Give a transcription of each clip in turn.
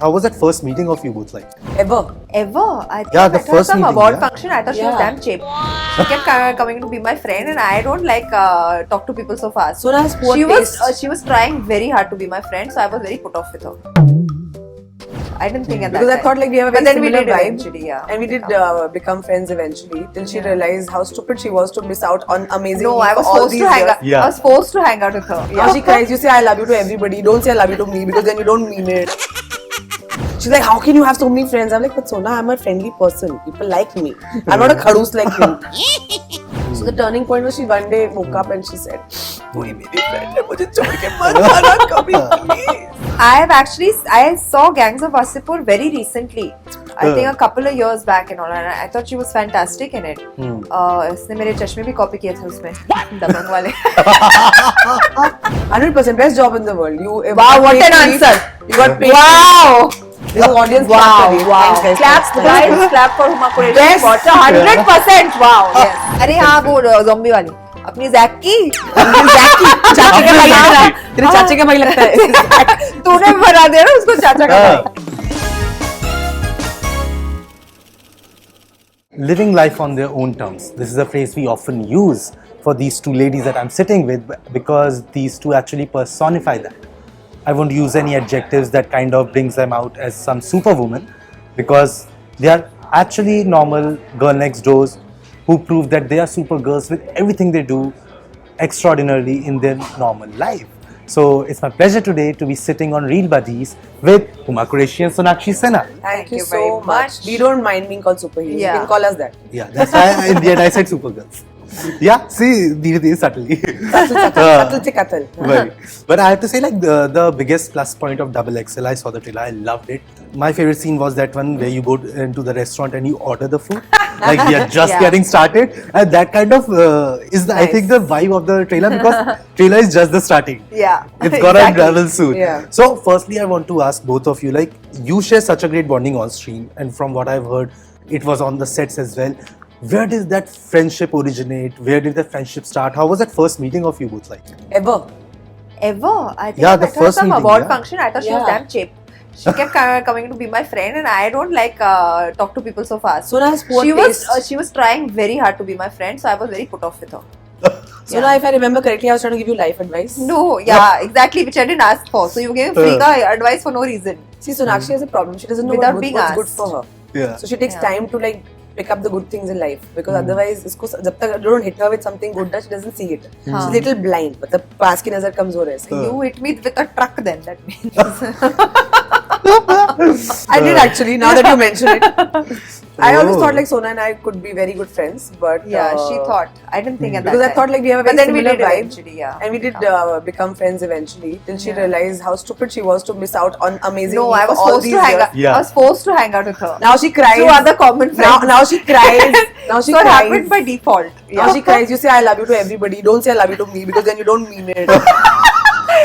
How was that first meeting of you both like? Ever? I think Yeah, I the met her first some meeting, award yeah. function. I thought she was Yeah. damn cheap. She kept coming to be my friend, and I don't like talk to people so fast. Sona has poor taste. She was trying very hard to be my friend, so I was very put off with her. I didn't think at that Because I time. thought like we have a But very then we similar did vibe, eventually, yeah. and we did become friends eventually. Till she realized how stupid she was to miss out on amazing. No, me I for was all forced these to hang years. out. Yeah. I was forced to hang out with her. Now she cries. You say I love you to everybody. Don't say I love you to me because then you don't mean it. She's like, how can you have so many friends? I'm like, but Sona, I'm a friendly person. People like me. I'm not a khadus like you. So the turning point was she one day woke up and she said, "Tui meri friend hai, mujhe chhod ke mat jana kabhi, please." I saw Gangs of Wasseypur very recently. I think a couple of years back and all, and I thought she was fantastic in it. इसने मेरे चश्मे भी copy किए थे उसमें, दबंग वाले. 100% best job in the world. You Wow, what an answer! You got paid. Wow! The audience Wow, clapped. wow. Thanks, Clap, thanks. guys, clap for Huma Qureshi. Best. Got 100%. Wow. Yes. अरे हाँ वो zombie वाली. अपनी Jack की. चाचे का भाई लगता है. तेरे चाचे का भाई लगता है. तूने बना दिया ना उसको चाचा का भाई. Living life on their own terms. This is a phrase we often use for these two ladies that I'm sitting with because these two actually personify that. I won't use any adjectives that kind of brings them out as some superwoman because they are actually normal girl next doors who prove that they are super girls with everything they do extraordinarily in their normal life. So it's my pleasure today to be sitting on Real Buddies with Huma Qureshi and Sonakshi Sinha. Thank you very so much. We don't mind being called superheroes. Yeah. You can call us that. Yeah, that's why in the end I said supergirls. Yeah, see, these subtly. Qatal se qatal. Right. But I have to say, like, the biggest plus point of Double XL, I saw the trailer, I loved it. My favorite scene was that one where you go into the restaurant and you order the food. Like, we are just Yeah. getting started. And that kind of is, I Nice. think, the vibe of the trailer because trailer is just the starting. Yeah. It's gonna Exactly. unravel soon. Yeah. So, firstly, I want to ask both of you, like, you share such a great bonding on screen, and from what I've heard, it was on the sets as well. Where did that friendship originate? Where did that friendship start? How was that first meeting of you both like? Ever. I think Yeah, I the met her first some meeting, award yeah. function. I thought she was Yeah. damn cheap. She kept coming to be my friend, and I don't like talk to people so fast. Sona has poor she taste. was trying very hard to be my friend, so I was very put off with her. Sona, if I remember correctly, I was trying to give you life advice. No, yeah, exactly, which I didn't ask for. So you gave me free advice for no reason. See, Sonakshi has a problem. She doesn't know Without what's being good asked. for her. Yeah. So she takes Yeah. time to like pick up the good things in life because otherwise, isko jab tak you don't hit her with something good, she doesn't see it. She's a little blind. मतलब पास की नजर कमजोर है. You hit me with a truck then, that means. I did actually. Now that you mention it, I always Oh. thought like Sona and I could be very good friends, but Yeah, she thought. I didn't think at that because I time. thought like we have a But very then we similar did vibe, eventually, yeah. and we did become friends eventually. Till she realized how stupid she was to miss out on amazing. No, me I for was all forced these to hang years. out. Yeah. I was forced to hang out with her. Now she cries. Through other common friends. Now she cries. Now she so it cries. happened by default. Now she cries. You say I love you to everybody. Don't say I love you to me because then you don't mean it.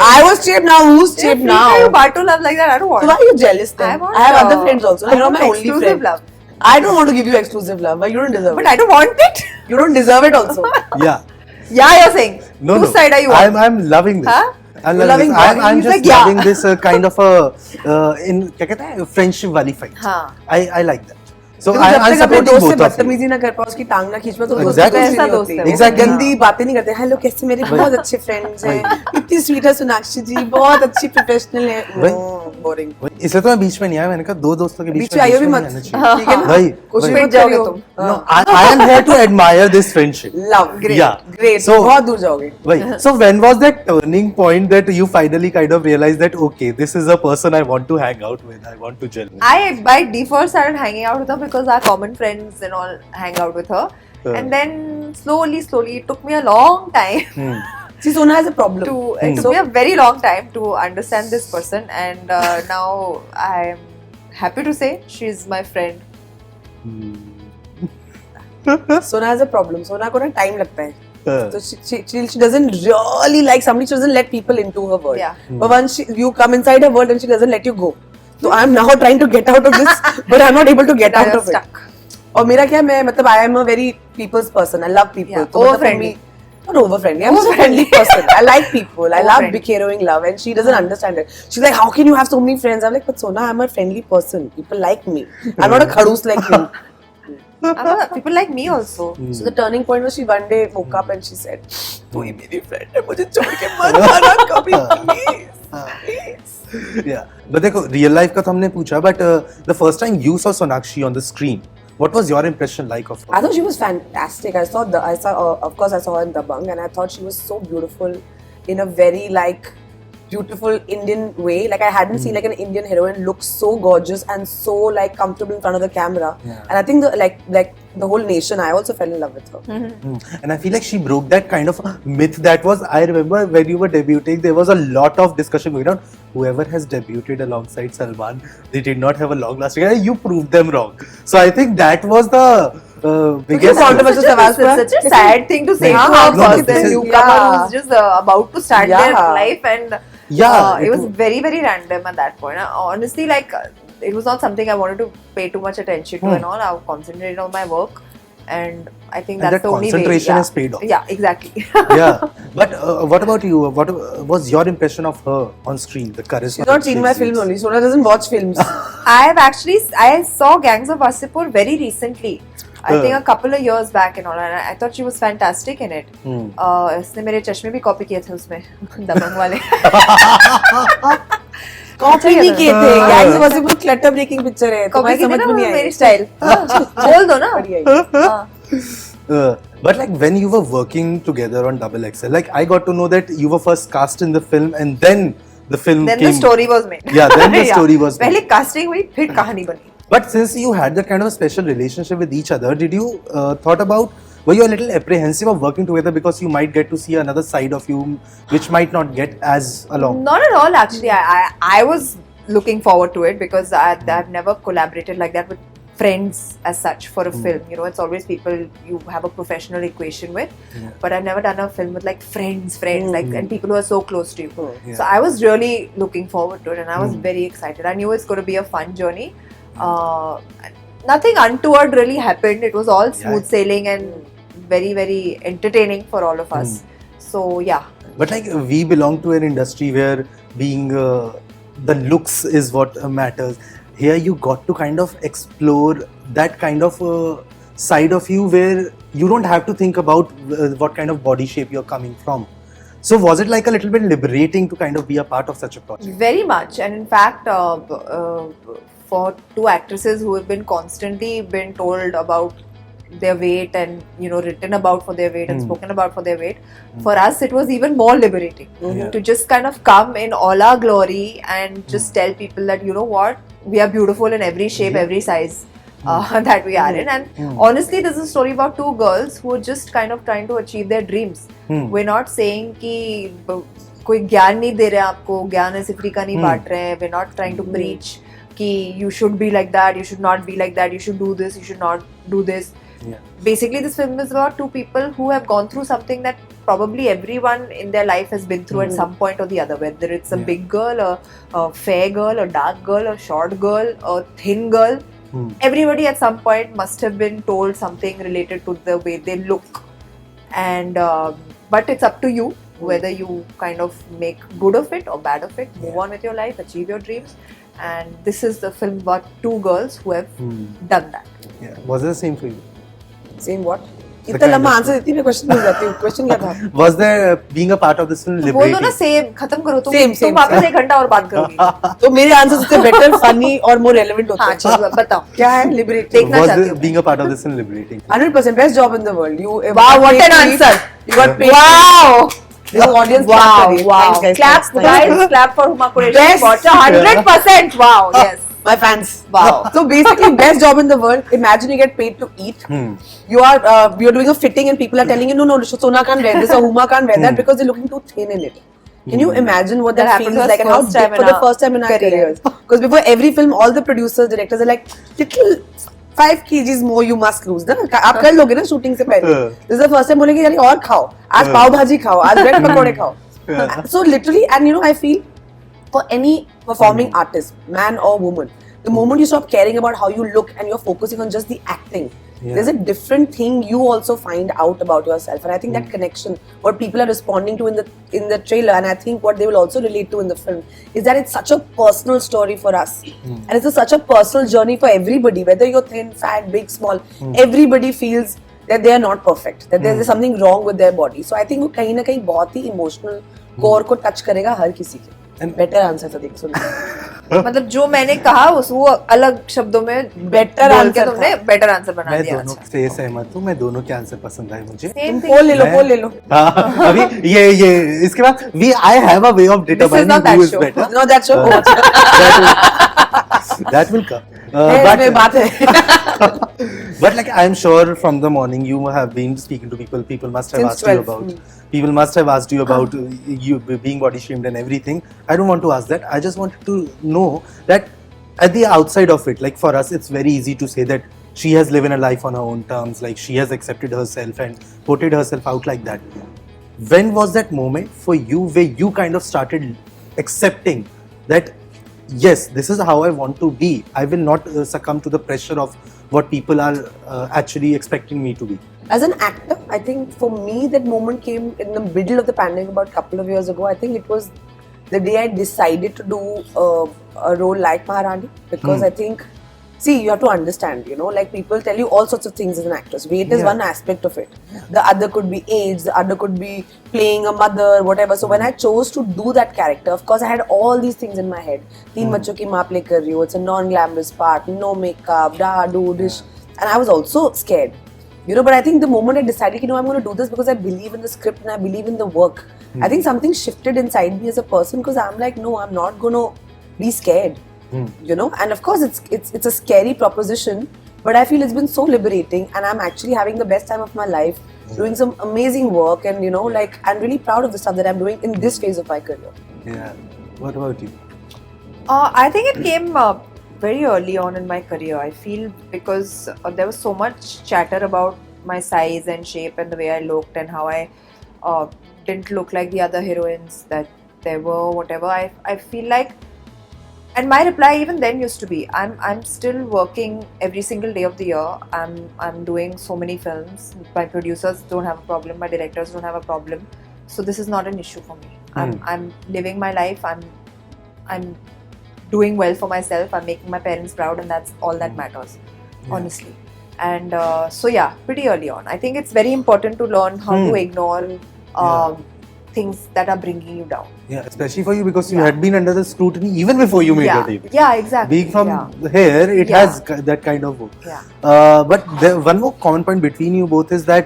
I was cheap now. Who's cheap now? You bar to love like that. I don't want. So why are you jealous then? I want, have other friends also. You're not my only exclusive friend. love. I don't want to give you exclusive love, but you don't deserve But it. I don't want it. You don't deserve it also. Yeah. Yeah, you're saying. No, Whose side are you on? I'm loving this. Huh? I'm You're loving loving this. what? I'm He's just like, yeah. loving this kind of a in क्या कहते हैं friendship वाली fight. हाँ. I like that. So जब I'm तक अपने supporting दोस्त से both of you. बदतमीजी ना कर पाओ, उसकी टांग ना खींच पाओ, तो दोस्ती Exactly. कैसी ऐसा नहीं दोस्त होती? है वो। Exactly. गंदी बातें नहीं करते. हेलो कैसे मेरे बहुत अच्छे फ्रेंड्स हैं, इतनी स्वीट है सोनाक्षी जी, बहुत अच्छी प्रोफेशनल है. बोरिंग. इसलिए तो मैं बीच में नहीं आया. मैंने कहा दो दोस्तों के बीच में आइयो भी मत. नहीं आना चाहिए. ठीक है ना? भाई, कोशिश भाई. मत जाओगे तुम. No, I am here to admire this friendship. Love. Great. Yeah. Great. So- बहुत दूर जाओगे. Right. So when was that turning point that you finally kind of realized that okay, this is a person I want to hang out with, I want to gel with? I by default started hanging out with her because our common friends and all hang out with her. And then slowly, it took me a long time See, Sona has a problem. it took me a very long time to understand this person, and now I am happy to say she's my friend. Sona has a problem. Sona को ना time लगता है. So she doesn't really like somebody. She doesn't let people into her world. Yeah. But once you come inside her world, and she doesn't let you go. So I'm now trying to get out of this, but I'm not able to get out I'm of it. stuck. और मेरा क्या मैं मतलब I am a very people's person. I love people. Yeah, तो मतलब for over-friendly. me, not over friendly. I'm just a friendly person. I like people. I love Over-friendly. big heroing love, and she doesn't understand it. She's like, "How can you have so many friends?" I'm like, "But Sona, I'm a friendly person. People like me. I'm not a khadoos like you." People like me also. So the turning point was she one day woke up and she said, "तू ही मेरी friend है, मुझे छोड़ के मत जाना कभी, please." Yeah, but देखो real life का तो हमने पूछा, but the first time you saw Sonakshi on the screen, what was your impression like of her? I thought she was fantastic. I saw, of course, I saw her in Dabangg, and I thought she was so beautiful, in a very beautiful Indian way. Like I hadn't seen like an Indian heroine look so gorgeous and so like comfortable in front of the camera. Yeah. And I think the whole nation, I also fell in love with her. And I feel like she broke that kind of myth that was, I remember when you were debuting, there was a lot of discussion going on. Whoever has debuted alongside Salman, they did not have a long lasting career. You proved them wrong. So I think that was the biggest controversial सवाल था। Such a sad thing to say to Yeah, a no, person this is- newcomer who's just about to start their Yeah. life, and Yeah, it it was wa- very very random at that point. Honestly, it was not something I wanted to pay too much attention to and all. I concentrated on my work, and I think And that's that the only way. concentration Yeah. has paid off. Yeah, exactly. Yeah, but what about you? What was your impression of her on screen? The charisma. She's not seen my films only. Sona doesn't watch films. I saw Gangs of Wasseypur very recently. I think a couple of years back and all, and I thought she was fantastic in it. इसने मेरे चश्मे भी copy किए थे उसमें, दबंग वाले. Copy नहीं किए थे. Gangs was a clutter breaking picture है. कॉपी तुम्हारी किए थे समझ ना में नहीं मेरी आई. स्टाइल. बोल दो ना. बढ़िया है. But like when you were working together on Double XL, like I got to know that you were first cast in the film and then the film Then came. the story was made. Yeah, then the story was made. पहले casting हुई, फिर कहानी बनी. But since you had that kind of a special relationship with each other, did you thought about, were you a little apprehensive of working together because you might get to see another side of you which might not get as along? Not at all, actually. I was looking forward to it because I've never collaborated like that with friends as such for a film. You know, it's always people you have a professional equation with, but I've never done a film with like friends, like, and people who are so close to you. Yeah. So I was really looking forward to it, and I was very excited. I knew it's going to be a fun journey. Nothing untoward really happened. It was all smooth sailing and very, very entertaining for all of us. So yeah. But like we belong to an industry where being the looks is what matters. Here you got to kind of explore that kind of side of you where you don't have to think about what kind of body shape you're coming from. So was it like a little bit liberating to kind of be a part of such a project? Very much, and in fact, for two actresses who have been constantly been told about their weight and written about for their weight and spoken about for their weight, for us it was even more liberating to just kind of come in all our glory and just tell people that what, we are beautiful in every shape, every size that we are in. And honestly, this is a story about two girls who are just kind of trying to achieve their dreams. We're not saying कि कोई ज्ञान नहीं दे रहे आपको, ज्ञान ऐसे free का नहीं बांट रहे हैं. We're not trying to preach कि you should be like that, you should not be like that, you should do this, you should not do this. Basically, this film is about two people who have gone through something that probably everyone in their life has been through at some point or the other, whether it's a big girl, a fair girl, a dark girl, a short girl, a thin girl. Everybody at some point must have been told something related to the way they look. And but it's up to you whether you kind of make good of it or bad of it, move on with your life, achieve your dreams. And this is the film about two girls who have done that. Yeah. Was it the same for you? Same what? The इतना kind लंबा of- answer देती मैं question भूल जाती हूँ. Question क्या था? Was there being a part of this film तो बोल दो ना liberating? सेम, खत्म करो तुम. Same, तुम same, वापस 1 घंटा और बात करोगी. तो मेरे आंसर से बेटर, फनी और मोर रेलेवेंट होते हाँ हैं. चलो बताओ. क्या है लिबरेटिंग? देखना Was चाहती हूँ. being a part of this film liberating? 100% best job in the world. You Wow, what an answer. You got paid. Wow. The audience Wow, clap for it. wow. Thanks, guys. Clap, Thanks. guys, clap for Huma Qureshi. Best. Watch 100%. Wow, yes. My fans. Wow. So basically, best job in the world. Imagine you get paid to eat. You're doing a fitting and people are telling you, no, Sona can't wear this or Huma can't wear that because they're looking too thin in it. Can you imagine what That that happened feels to us like and how first time for in the our first time in our careers. careers? Because before every film, all the producers, directors are like, little 5 kgs more you must lose. ना आप कर लोगे ना shooting से पहले. This is the first time बोलेंगे यानी और खाओ. आज पाव भाजी खाओ. आज bread पकोड़े खाओ. So literally, and I feel for any performing artist, man or woman, the moment you stop caring about how you look and you're focusing on just the acting, There's a different thing you also find out about yourself, and I think that connection, what people are responding to in the trailer, and I think what they will also relate to in the film, is that it's such a personal story for us, and it's such a personal journey for everybody, whether you're thin, fat, big, small. Everybody feels that they are not perfect, that there's something wrong with their body. So I think वो कहीं ना कहीं बहुत ही emotional core को touch करेगा हर किसी के. And better answer Sadiq सुन. मतलब जो मैंने कहा वो अलग शब्दों में बेटर आंसर तुमने बेटर आंसर बना दिया. मैं दोनों से सहमत हूँ, मैं दोनों के आंसर पसंद आए मुझे. पोल ले लो. हाँ, अभी ये इसके बाद I have a way of determining who is better. No, that show. That will come. But like I'm sure from the morning you have been speaking to people. People must have asked you about. People must have asked you about you being body shamed and everything. I don't want to ask that. I just wanted to know that at the outside of it, like for us, it's very easy to say that she has lived a life on her own terms. Like she has accepted herself and portrayed herself out like that. When was that moment for you where you kind of started accepting that? Yes, this is how I want to be. I will not succumb to the pressure of what people are actually expecting me to be. As an actor, I think for me that moment came in the middle of the pandemic about a couple of years ago. I think it was the day I decided to do a role like Maharani, because I think, see, you have to understand, like people tell you all sorts of things as an actress. Weight is one aspect of it. The other could be age, the other could be playing a mother, whatever. So when I chose to do that character, of course I had all these things in my head. Teen bachon ki maa play kar rahi ho, it's a non-glamorous part, no makeup, dish. And I was also scared. But I think the moment I decided, I'm going to do this because I believe in the script and I believe in the work. I think something shifted inside me as a person, because I'm like, no, I'm not going to be scared. And of course it's a scary proposition, but I feel it's been so liberating, and I'm actually having the best time of my life, doing some amazing work, and like I'm really proud of the stuff that I'm doing in this phase of my career. Yeah. What about you? I think it came very early on in my career. I feel because there was so much chatter about my size and shape and the way I looked and how I didn't look like the other heroines that there were, whatever. I feel like, and my reply even then used to be, I'm still working every single day of the year. I'm doing so many films. My producers don't have a problem. My directors don't have a problem. So this is not an issue for me. I'm living my life. I'm doing well for myself. I'm making my parents proud, and that's all that matters, honestly. And so yeah, pretty early on. I think it's very important to learn how to ignore things that are bringing you down. Yeah, especially for you, because you had been under the scrutiny even before you made your debut. Yeah, exactly. Being from here, it has that kind of work. Yeah. But one more common point between you both is that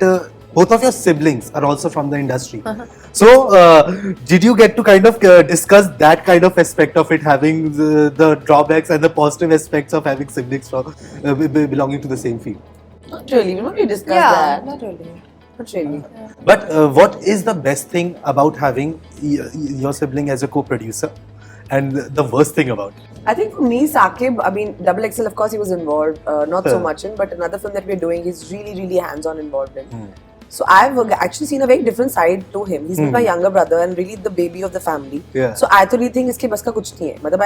both of your siblings are also from the industry. So, did you get to kind of discuss that kind of aspect of it, having the drawbacks and the positive aspects of having siblings from belonging to the same field? Not really. We don't really discuss that. Not really. Not really. But what is the best thing about having your sibling as a co-producer, and the worst thing about it? I think for me, Saqib, I mean, Double XL, of course, he was involved, not so much in, but another film that we're doing, he's really, really hands-on involved in. So I've actually seen a very different side to him. He's my younger brother and really the baby of the family. So I really think इसके बस का कुछ नहीं है. मतलब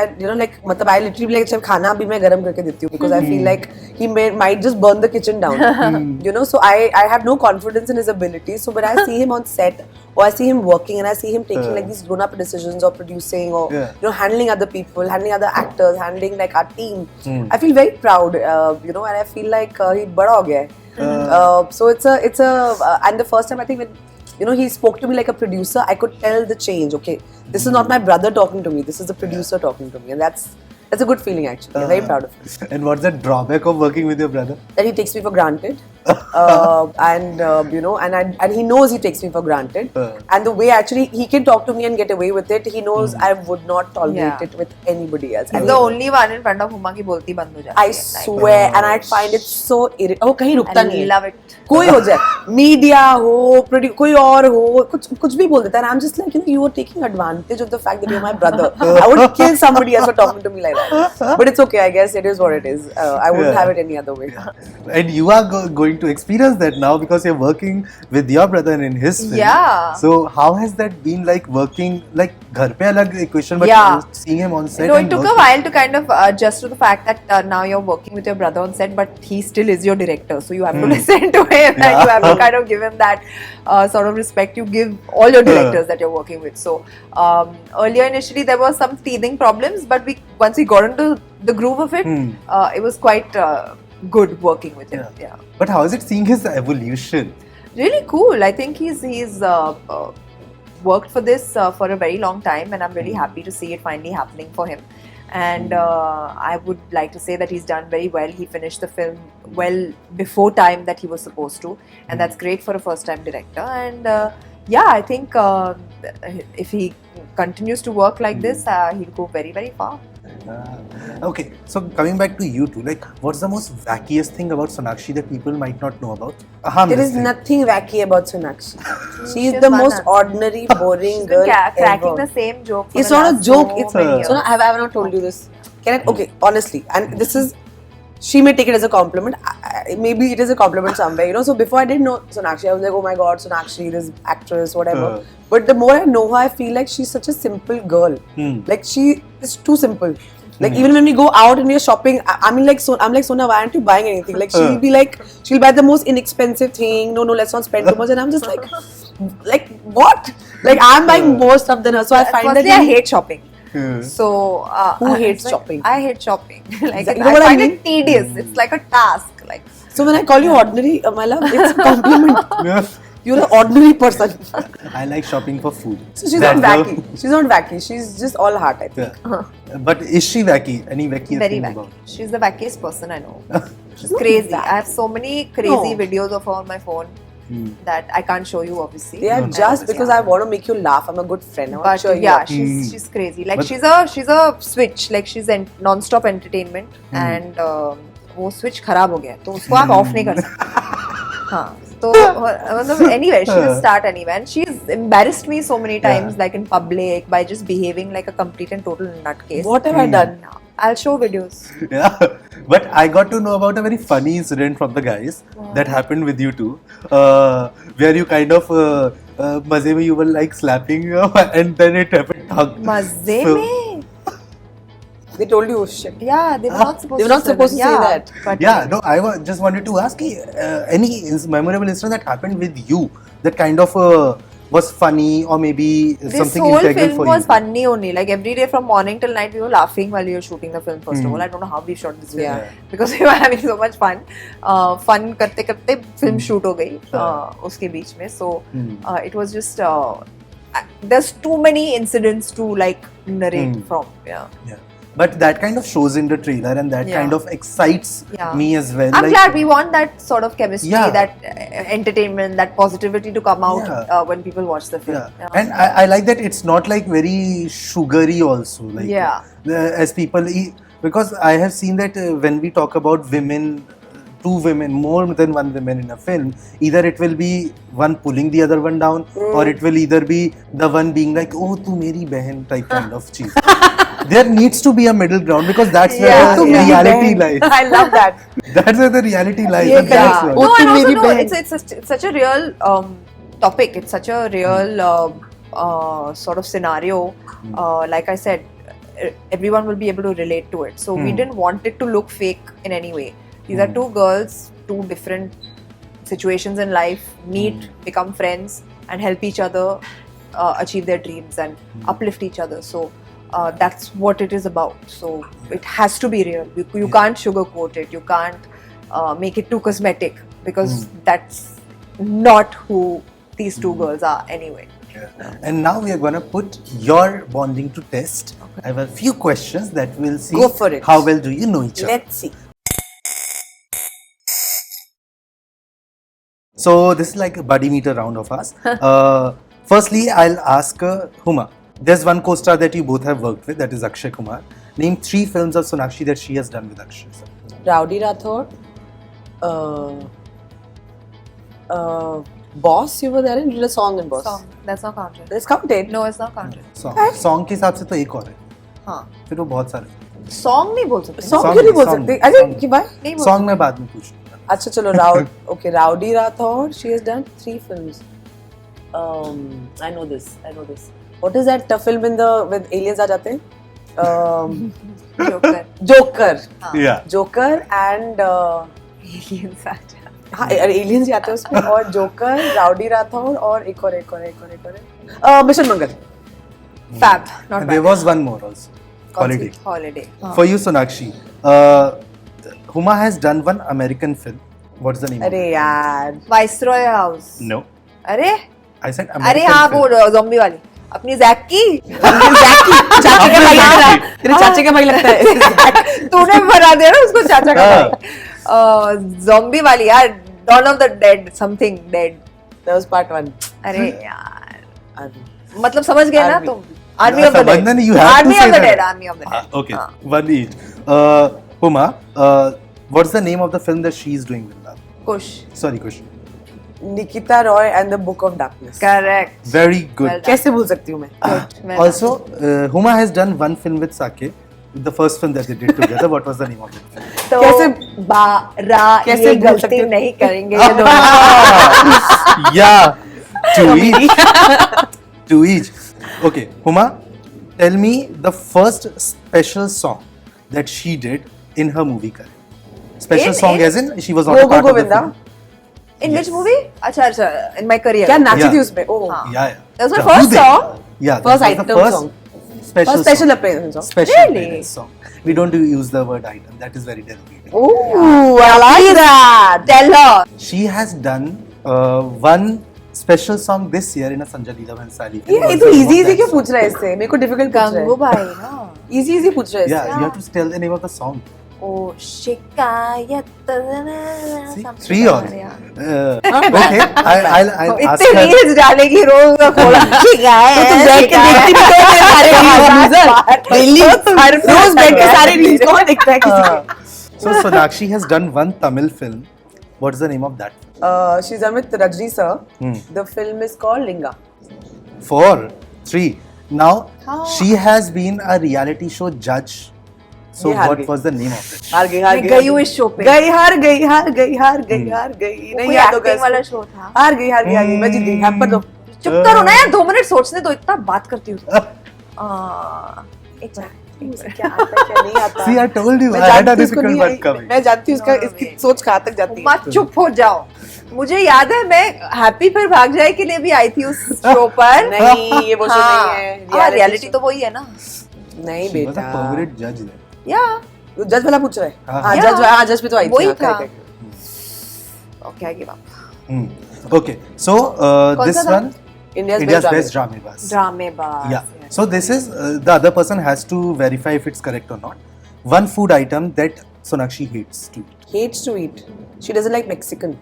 I literally like जब खाना भी मैं गरम करके देती हूँ, because I feel like he might just burn the kitchen down. So I have no confidence in his abilities. So when I see him on set, or I see him working, and I see him taking like these grown-up decisions, or producing, or handling other people, handling other actors, handling like our team, I feel very proud. And I feel like he बड़ा हो गया है. So it's a and the first time I think when he spoke to me like a producer, I could tell the change. Okay, this is not my brother talking to me, this is the producer talking to me, and that's a good feeling actually. I'm very proud of it. And what's the drawback of working with your brother? That he takes me for granted. And he knows he takes me for granted, and the way actually he can talk to me and get away with it, he knows I would not tolerate it with anybody else. He's the only one in front of Huma की बोलती बंद हो जाती है. I swear, and I find it so irritating. Oh, कहीं रुकता नहीं. I love it. कोई हो जाए, मीडिया हो, कोई और हो, कुछ भी बोल देता है. And I'm just like, you are taking advantage of the fact that you're my brother. I would kill somebody else for talking to me like that. But it's okay, I guess it is what it is. I wouldn't have it any other way. And you are going going to experience that now because you're working with your brother in his film. Yeah. So how has that been like working, like ghar pe alag equation, but Yeah. seeing him on set? No, and it took a working- while to kind of adjust to the fact that now you're working with your brother on set, but he still is your director. So you have to listen to him and you have to kind of give him that sort of respect you give all your directors that you're working with. So earlier initially there were some teething problems, but once we got into the groove of it, it was quite good working with him. Yeah. But how is it seeing his evolution? Really cool. I think he's worked for this for a very long time, and I'm really happy to see it finally happening for him. And I would like to say that he's done very well. He finished the film well before time that he was supposed to, and that's great for a first-time director. And yeah, I think if he continues to work like this, he'll go very, very far. Okay, so coming back to you two, like, what's the most wackiest thing about Sonakshi that people might not know about? There is nothing wacky about Sonakshi. She is She's the fun, most huh? ordinary, boring She's girl been cracking ever. the same joke. For It's the not a last joke. so It's many years. so I have not told you this. Can I? Okay, honestly, and this is. She may take it as a compliment. Maybe it is a compliment somewhere, you know. So before I didn't know Sonakshi, I was like, oh my god, Sonakshi, this actress, whatever. But the more I know her, I feel like she's such a simple girl. Like she is too simple. Like even when we go out and we are shopping, I'm like Sona, why aren't you buying anything? Like she'll be like, she'll buy the most inexpensive thing. No, let's not spend too much. And I'm just like what? Like I'm buying more stuff than her. So I find Firstly, that I hate shopping. Yeah. So Who hates like, shopping? I hate shopping. Like You know I what I find mean? it tedious. It's like a task. Like so when I call you ordinary, my love, it's a compliment. Yeah. You're an ordinary person. I like shopping for food. So she's That not girl- wacky. She's not wacky. She's just all heart, I think. Yeah. But is she wacky? Any wacky very thing wacky. about? She's the wackiest person I know. She's not crazy. that. I have so many crazy No. videos of her on my phone that I can't show you, obviously. They are No, just And, because yeah. I want to make you laugh. I'm a good friend. I want to But cheer you yeah, up. she's crazy. Like But- she's a switch. Like she's non-stop entertainment, and वो switch खराब हो गया तो उसको आप off नहीं कर सकते. हाँ तो मतलब anyway she will start anyway, and she's embarrassed me so many times like in public by just behaving like a complete and total nutcase. What have I done? I'll show videos. Yeah, but I got to know about a very funny incident from the guys that happened with you two, where you kind of maze mein you were like slapping and then it happened. मजे So- में. They told you shit. Yeah, they were not supposed. They were not supposed to say that. But Yeah, no, just wanted to ask any memorable incident that happened with you that kind of was funny or maybe this something whole integral film for was you. funny only. Like every day from morning till night, we were laughing while we were shooting the film. First of all, I don't know how we shot this film Yeah. because we were having so much fun. Fun करते करते film shoot हो गई उसके बीच में. So it was just there's too many incidents to like narrate from. Yeah. But that kind of shows in the trailer and that Yeah. kind of excites Yeah. me as well. I'm glad we want that sort of chemistry, Yeah. that entertainment, that positivity to come out Yeah. when people watch the film. Yeah. And I like that it's not like very sugary also. Like, Yeah. As people, because I have seen that when we talk about women, two women, more than one woman in a film, either it will be one pulling the other one down, or it will either be the one being like, oh, tu meri behan type kind of cheese. There needs to be a middle ground because that's where the reality lies. I love that. That's where the reality lies. Yeah, and that's correct. what- No, and also meri no, behan. it's such a real topic. It's such a real sort of scenario. Like I said, everyone will be able to relate to it. So we didn't want it to look fake in any way. These are two girls, two different situations in life, meet, become friends, and help each other achieve their dreams and uplift each other. So that's what it is about. So it has to be real. You can't sugarcoat it. You can't make it too cosmetic because that's not who these two girls are anyway. Yeah. And now we are going to put your bonding to test. I have a few questions that we'll see Go for it. how well do you know each other. Let's see. So this is like a buddy meter round of us. Firstly, I'll ask Huma. There's one co-star that you both have worked with, that is Akshay Kumar. Name 3 films of Sonakshi that she has done with Akshay. Rowdy Rathod. Boss, you were there and did a song in Boss. Song. That's not counted. Let's count it. No, it's not counted. Song के हिसाब से तो एक और है. हाँ. फिर वो बहुत सारे. Song नहीं बोल सकते. Song Song- क्यों नहीं बोल song- सकते? अरे song- कि भाई नहीं बोल Song मैं बाद में पूछूंगा. अच्छा चलो Rowdy Rathod. She has done 3 films. I know this. What is that film with aliens आ जाते हैं? Joker. Yeah. Joker and Aliens आ जाते हैं. हाँ aliens ही आते हैं उसमें और Joker, Rowdy Rathod और एक और Mission Mangal. Fab. Not And there bad. was one more also. Holiday. Holiday. For you, Sonakshi. Huma has done one American film. What's the name? अरे यार. Viceroy House. No. अरे I said अरे American हाँ film. वो zombie वाली अपनी Jack की चाचा का भाई लग रहा है. तेरे चाचे का भाई लगता है. तूने बना दिया ना उसको चाचा का भाई. zombie वाली यार Dawn of the Dead something dead. That was part 1. अरे यार मतलब समझ गए ना Army. तुम. Army of the Dead. Bandhan, you have to Army say of the that. Dead. Army of the Dead. Okay, हाँ. one each. Huma, what's the name of the film that she's doing with love? Kush. Sorry, Kush. Nikita Roy and the Book of Darkness. Correct. Very good. Well done. कैसे भूल सकती हूँ मैं? Good. Well Also, Huma has done one film with Saqib. The first film that they did together. What was the name of it? तो कैसे- बारा कैसे ये भूल गलती सकती हूँ? नहीं करेंगे ये दोनों. Yeah, to each. To each. Okay, Huma, tell me the first special song that she did in her movie career. Special In- song in- as in she was not Go a part Go of the Govinda. film. In which movie? अच्छा in my career. क्या नाची Yeah. थी उसमें? Oh. हाँ. Yeah. That was my Jahu first De. song? Yeah, that First was the item first song. Special First special song. appearance song. Special Really? appearance song. We don't use the word item. That is very derogatory. Ooh, I like that. Tell her. She has done one special song this year in a Sanjay Leela Bhansali. ये तो easy क्यों पूछ रहा है इससे? मेरे को difficult पूछ रहा है. गंगूबाई ना. Easy पूछ रहा है Yeah, इससे. you have to tell the name of the song. ओ शिकायत. See, something 3 all. like that, yeah. Okay, I'll ask इतने her. रील्स डालेगी रोज का खोला. शिकायत. तो तुम बैठ के देखती भी तो है सारे reels. Daily. रोज बैठ के सारे reels कौन देखता है किसी के? So Sonakshi has done one Tamil film. What's the name of that? She's done with Rajni sir. Hmm. The film is called Linga. 4, 3. Now How? she has been a reality show judge. So ये हार what गई. was the name of it? हार गई मैं गई हूँ इस show पे. गई हार गई नहीं कोई याद होगा एक्टिंग वाला इसको. शो था. हार गई मैं जीत गई. हैपर दो. चुप करो ना यार 2 मिनट सोचने दो इतना बात करती हूँ. एक मिनट. क्या आता है क्या नहीं आता. See, I told you, मैं I had a जानती हूँ इसको difficult नहीं one आई. coming. मैं जानती हूँ इसका No, इसकी wait. सोच कहाँ तक जाती है. मत चुप हो जाओ. मुझे याद है मैं हैप्पी फिर भाग जाए के लिए भी आई थी उस शो पर. नहीं ये वो शो नहीं है. रियलिटी तो वही है ना. नहीं She was a बेटा. permanent judge there. या जज वाला पूछ रहा है. हाँ. हाँ Yeah. जज पे तो आई थी. वही हाँ, था. correct. Okay I give up. Hmm. Okay, so कौन this सा था? one, India's India's best best dramebaz. Dramebaaz. Yeah. So this is the other person has to verify if it's correct or not. One food item that Sonakshi hates to eat. hates to eat. She doesn't like Mexican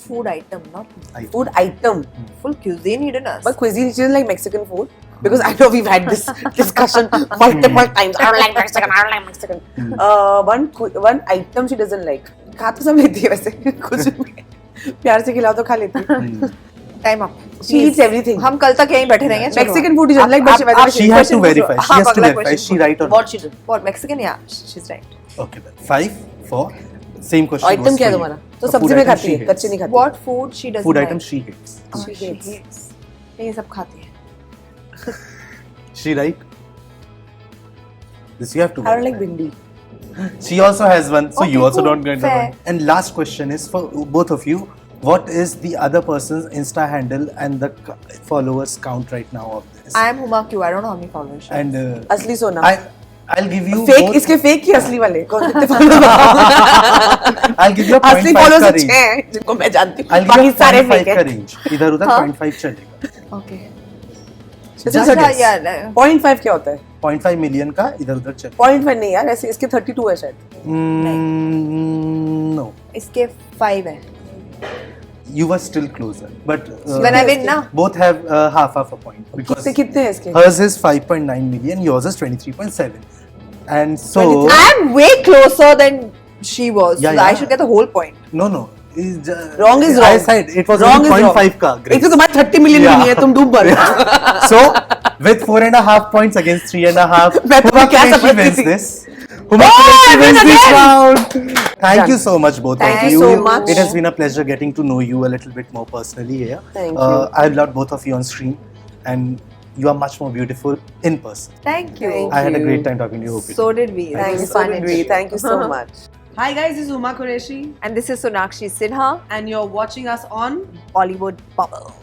food item not food item. Full cuisine hidden us. But cuisine, she doesn't like Mexican food because I know we've had this discussion multiple times. I don't like Mexican. I don't like Mexican. One item she doesn't like. खा तो सब लेती है वैसे कुछ भी. प्यार से खिलाओ तो खा लेती है. Time up. She eats everything. हम कल तक यहीं बैठे रहेंगे. चलो. Mexican food you don't like, but she आप- She has to question verify. पूछो. She हाँ, has to अगला verify. question Is she right or What not? she did. What Mexican? Yeah, she's right. Okay, then 5, 4. Same question. Item was क्या है for you. तुम्हारा? तो A सब्जी food में item खाती she है, hates. कच्ची नहीं खाती. What food she doesn't Food like? item she hates. She hates. मैं ये सब खाती है. She right? This you have to. I don't like verify. bindi. She also has one, so Okay, you also cool. don't get the Fair. one. And last question is for both of you. What is the other person's Insta handle and the followers count right now of this? I am Huma Q. I don't know how many followers. she has. And असली सोना. I'll give you fake both. इसके fake की असली वाले कौन कितने followers. I'll give you a असली 0.5 followers का अच्छे range. हैं जिनको मैं जानती हूँ. I'll give बाकी you a सारे 0.5 फेक का हैं. range. इधर उधर हाँ? 0.5 चलेगा. Okay. Just a अच्छा guess. यार. 0.5 क्या होता है? 0.5 million का इधर उधर चलेगा. 0.5 नहीं यार ऐसे इसके 32 है शायद. No. इसके 5 है. You were still closer, but When I win ना. both have half a point because कितने कितने हैं इसके? hers is 5.9 million, yours is 23.7, and so 23. I am way closer than she was. Yeah, so I yeah. should get the whole point. no. Wrong is I wrong. said it was Wrong only is wrong. 0.5 का. एक तो तुम्हारे 30 million भी नहीं है तुम डूब मरो. So with 4.5 points against 3.5, मैं तुम्हें क्या Huma Qureshi समझती wins थी? this. Huma Qureshi wins this round. Thank you so much, both Thank of you you. so much. It has been a pleasure getting to know you a little bit more personally here. Thank you. I've loved both of you on screen, and you are much more beautiful in person. Thank you. Thank I had a you. great time talking to you. Hope you So did. did we. It Thank you was so fun much. interview. Thank you so much. Hi guys, this is Huma Qureshi And this is Sonakshi Sinha, and you're watching us on Bollywood Bubble.